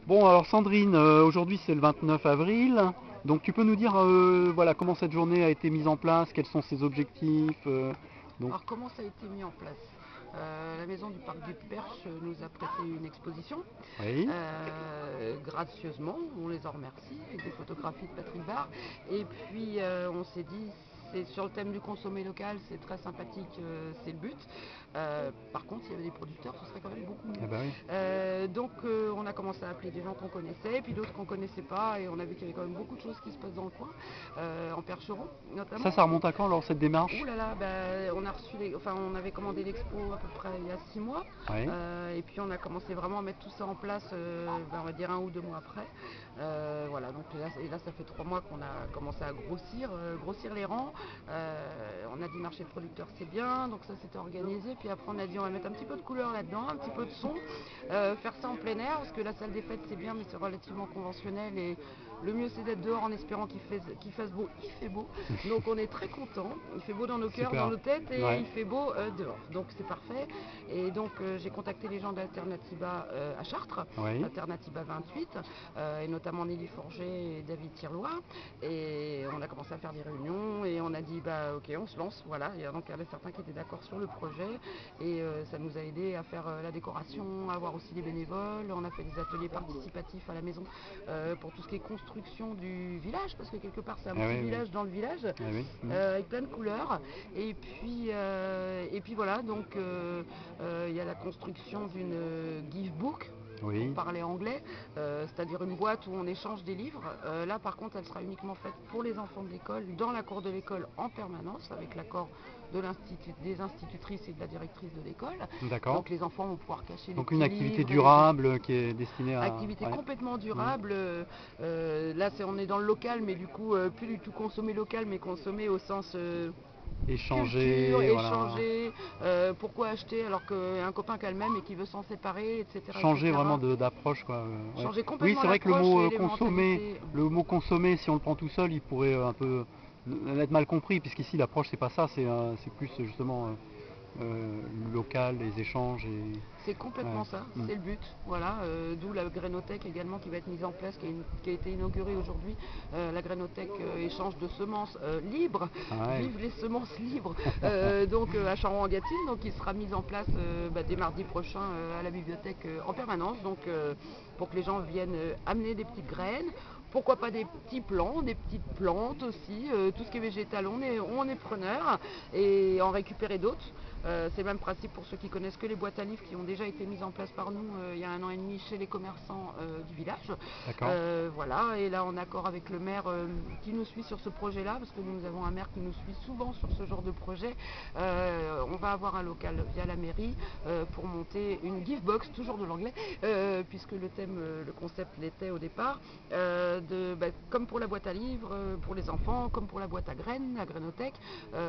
Bon, alors Sandrine, aujourd'hui c'est le 29 avril, donc tu peux nous dire voilà, comment cette journée a été mise en place, quels sont ses objectifs donc... Alors comment ça a été mis en place? La maison du Parc du Perche nous a prêté une exposition Oui, gracieusement, on les en remercie, avec des photographies de Patrick Barre. Et puis on s'est dit, c'est sur le thème du consommer local, c'est très sympathique, c'est le but. Par contre, s'il y avait des producteurs, ce serait quand même beaucoup mieux. eh ben oui. Donc on a commencé à appeler des gens qu'on connaissait, puis d'autres qu'on connaissait pas, et on a vu qu'il y avait quand même beaucoup de choses qui se passent dans le coin, en Percheron notamment. Ça remonte à quand alors cette démarche? Ouh là là, on a reçu on avait commandé l'expo à peu près il y a 6 mois, Oui, et puis on a commencé vraiment à mettre tout ça en place, on va dire 1 ou 2 mois après. Voilà, donc là ça fait 3 mois qu'on a commencé à grossir les rangs. On a dit marché de producteurs c'est bien, donc ça s'était organisé, puis après on a dit on va mettre un petit peu de couleur là-dedans, un petit peu de son, faire ça en plein air, parce que la salle des fêtes c'est bien, mais c'est relativement conventionnel, et le mieux c'est d'être dehors en espérant qu'il fasse beau. Il fait beau, donc on est très content. Il fait beau dans nos cœurs, dans super. nos têtes, et Ouais, il fait beau dehors. Donc c'est parfait. Et donc j'ai contacté les gens d'Alternativa à Chartres, oui, Alternativa 28, et notamment Nelly Forger et David Tirlois. Et on a commencé à faire des réunions, et on a dit bah ok, on se lance. Voilà. Et donc il y avait certains qui étaient d'accord sur le projet, et ça nous a aidé à faire la décoration, à avoir aussi des bénévoles. On a fait des ateliers participatifs à la maison pour tout ce qui est construction du village, parce que quelque part c'est un eh petit oui, oui, village dans le village, eh oui. avec plein de couleurs. Et puis voilà, donc il y a la construction d'une give book, pour Oui, parler anglais, c'est-à-dire une boîte où on échange des livres. Là par contre elle sera uniquement faite pour les enfants de l'école, dans la cour de l'école en permanence, avec l'accord des institutrices et de la directrice de l'école. d'accord. Donc les enfants vont pouvoir cacher les Donc une petits activité livres, durable qui est destinée à... activité Ouais. complètement Mm. durable. Là, on est dans le local, mais du coup, plus du tout consommer local, mais consommer au sens culture, Échanger, voilà. échanger. Pourquoi acheter alors qu'un copain qui a le même et qui veut s'en séparer, etc., Changer vraiment etc. d'approche quoi. Ouais. Changer Oui, complètement c'est vrai que le l'approche mot et les consommer, mentalités. si on le prend tout seul, il pourrait un peu être mal compris, puisqu'ici l'approche c'est pas ça, c'est plus justement local, les échanges C'est et ouais. complètement ça, Mm. c'est le but. Voilà, d'où la grainothèque également qui va être mise en place, qui a été inaugurée aujourd'hui. La grainothèque échange de semences libres, Ah ouais. vive les semences libres, donc à Charon-en-Gâtine, donc qui sera mise en place dès mardi prochain à la bibliothèque en permanence, donc pour que les gens viennent amener des petites graines. Pourquoi pas des petits plants, des petites plantes aussi, tout ce qui est végétal, on est preneur, et en récupérer d'autres. C'est le même principe pour ceux qui connaissent que les boîtes à livres qui ont déjà été mises en place par nous il y a 1 an et demi chez les commerçants du village. D'accord. Voilà, et là en accord avec le maire qui nous suit sur ce projet-là, parce que nous avons un maire qui nous suit souvent sur ce genre de projet, on va avoir un local via la mairie pour monter une gift box, toujours de l'anglais, puisque le thème, le concept l'était au départ, comme pour la boîte à livres, pour les enfants, comme pour la boîte à graines, la grainothèque,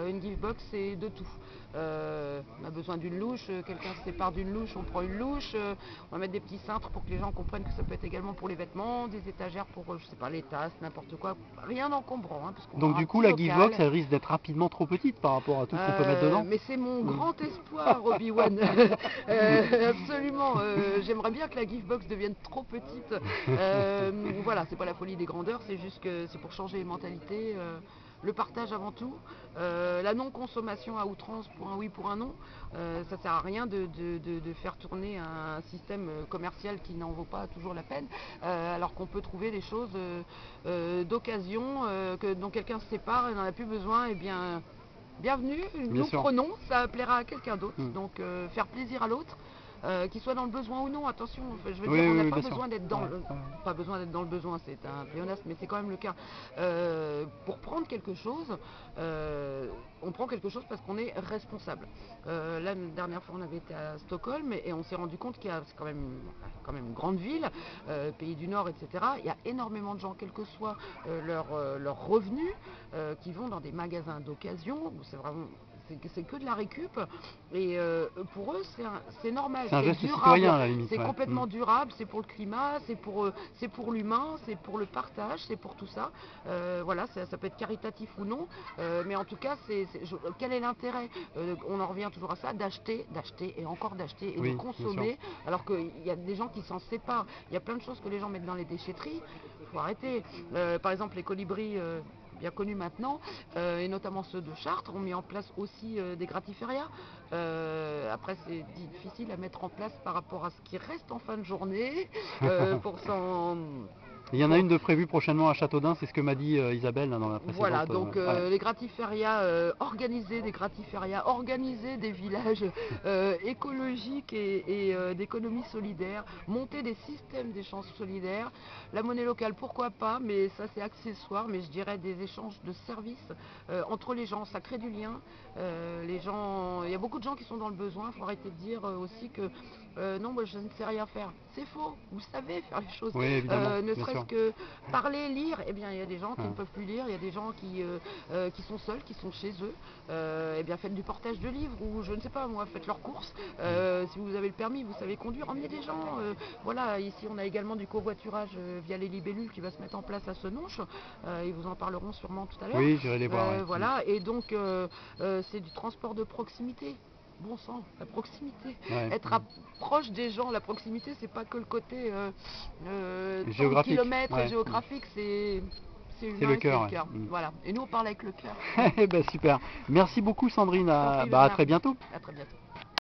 une gift box c'est de tout. On a besoin d'une louche, quelqu'un se sépare d'une louche, on prend une louche, on va mettre des petits cintres pour que les gens comprennent que ça peut être également pour les vêtements, des étagères pour, je sais pas, les tasses, n'importe quoi, rien d'encombrant, hein, parce qu'on Donc aura un du coup petit la Givebox local. elle risque d'être rapidement trop petite par rapport à tout ce qu'on peut mettre dedans. Mais c'est mon Mm. grand espoir, Obi-Wan. Absolument. J'aimerais bien que la gift box devienne trop petite. Voilà, c'est pas la folie des grandeurs, c'est juste que c'est pour changer les mentalités. Le partage avant tout, la non-consommation à outrance pour un oui, pour un non, ça sert à rien de faire tourner un système commercial qui n'en vaut pas toujours la peine, alors qu'on peut trouver des choses d'occasion, dont quelqu'un se sépare et n'en a plus besoin, et bien bienvenue, Bien nous sûr. prenons, ça plaira à quelqu'un d'autre, Mm. donc faire plaisir à l'autre, qu'il soit dans le besoin ou non, attention, je veux Oui, dire, on oui, n'a oui, pas bien sûr. besoin d'être Ouais, dans le... ouais. Pas besoin d'être dans le besoin, c'est un pléonasme, mais c'est quand même le cas. Pour prendre quelque chose, on prend quelque chose parce qu'on est responsable. Là, la dernière fois, on avait été à Stockholm, et on s'est rendu compte c'est quand même une grande ville, pays du Nord, etc. Il y a énormément de gens, quels que soient leurs revenus, qui vont dans des magasins d'occasion, où c'est vraiment c'est que de la récup. Et pour eux, c'est normal. C'est un geste durable. citoyen à la limite. C'est ouais. complètement durable, c'est pour le climat, c'est pour l'humain, c'est pour le partage, c'est pour tout ça. Voilà, ça peut être caritatif ou non, mais en tout cas, quel est l'intérêt on en revient toujours à ça, d'acheter et encore d'acheter et Oui, de bien consommer, alors qu'il y a des gens qui s'en séparent. Il y a plein de choses que les gens mettent dans les déchetteries, il faut arrêter. Par exemple, les colibris bien connus maintenant, et notamment ceux de Chartres, ont mis en place aussi des gratiférias. Après, c'est difficile à mettre en place par rapport à ce qui reste en fin de journée pour s'en... Il y en a une de prévue prochainement à Châteaudun, c'est ce que m'a dit Isabelle là, dans la précédente. Voilà, donc ouais. les gratiférias, organiser des villages écologiques et d'économie solidaire, monter des systèmes d'échanges solidaires. La monnaie locale, pourquoi pas, mais ça c'est accessoire, mais je dirais des échanges de services entre les gens, ça crée du lien. Les gens, il y a beaucoup de gens qui sont dans le besoin, il faut arrêter de dire aussi que non, moi je ne sais rien faire. C'est faux, vous savez faire les choses. Oui, évidemment, Ne bien serait-ce sûr. que parler, lire, eh bien il y a des gens qui Ouais. ne peuvent plus lire, il y a des gens qui sont seuls, qui sont chez eux. Eh bien faites du portage de livres ou je ne sais pas moi, faites leurs courses. Si vous avez le permis, vous savez conduire, emmenez des gens. Voilà, ici on a également du covoiturage via les libellules qui va se mettre en place à Senonches. Ils vous en parleront sûrement tout à l'heure. Oui, j'irai les voir. Ouais. Voilà, et donc c'est du transport de proximité. Bon sang, la proximité. Ouais. Être proche des gens, la proximité, c'est pas que le côté tant de Géographique. kilomètres Ouais. géographique, c'est humain, C'est le et cœur. le cœur. Ouais. Voilà. Et nous, on parle avec le cœur. Ben, super. Merci beaucoup Sandrine. Je t'en prie, À Bernard. très bientôt. À très bientôt.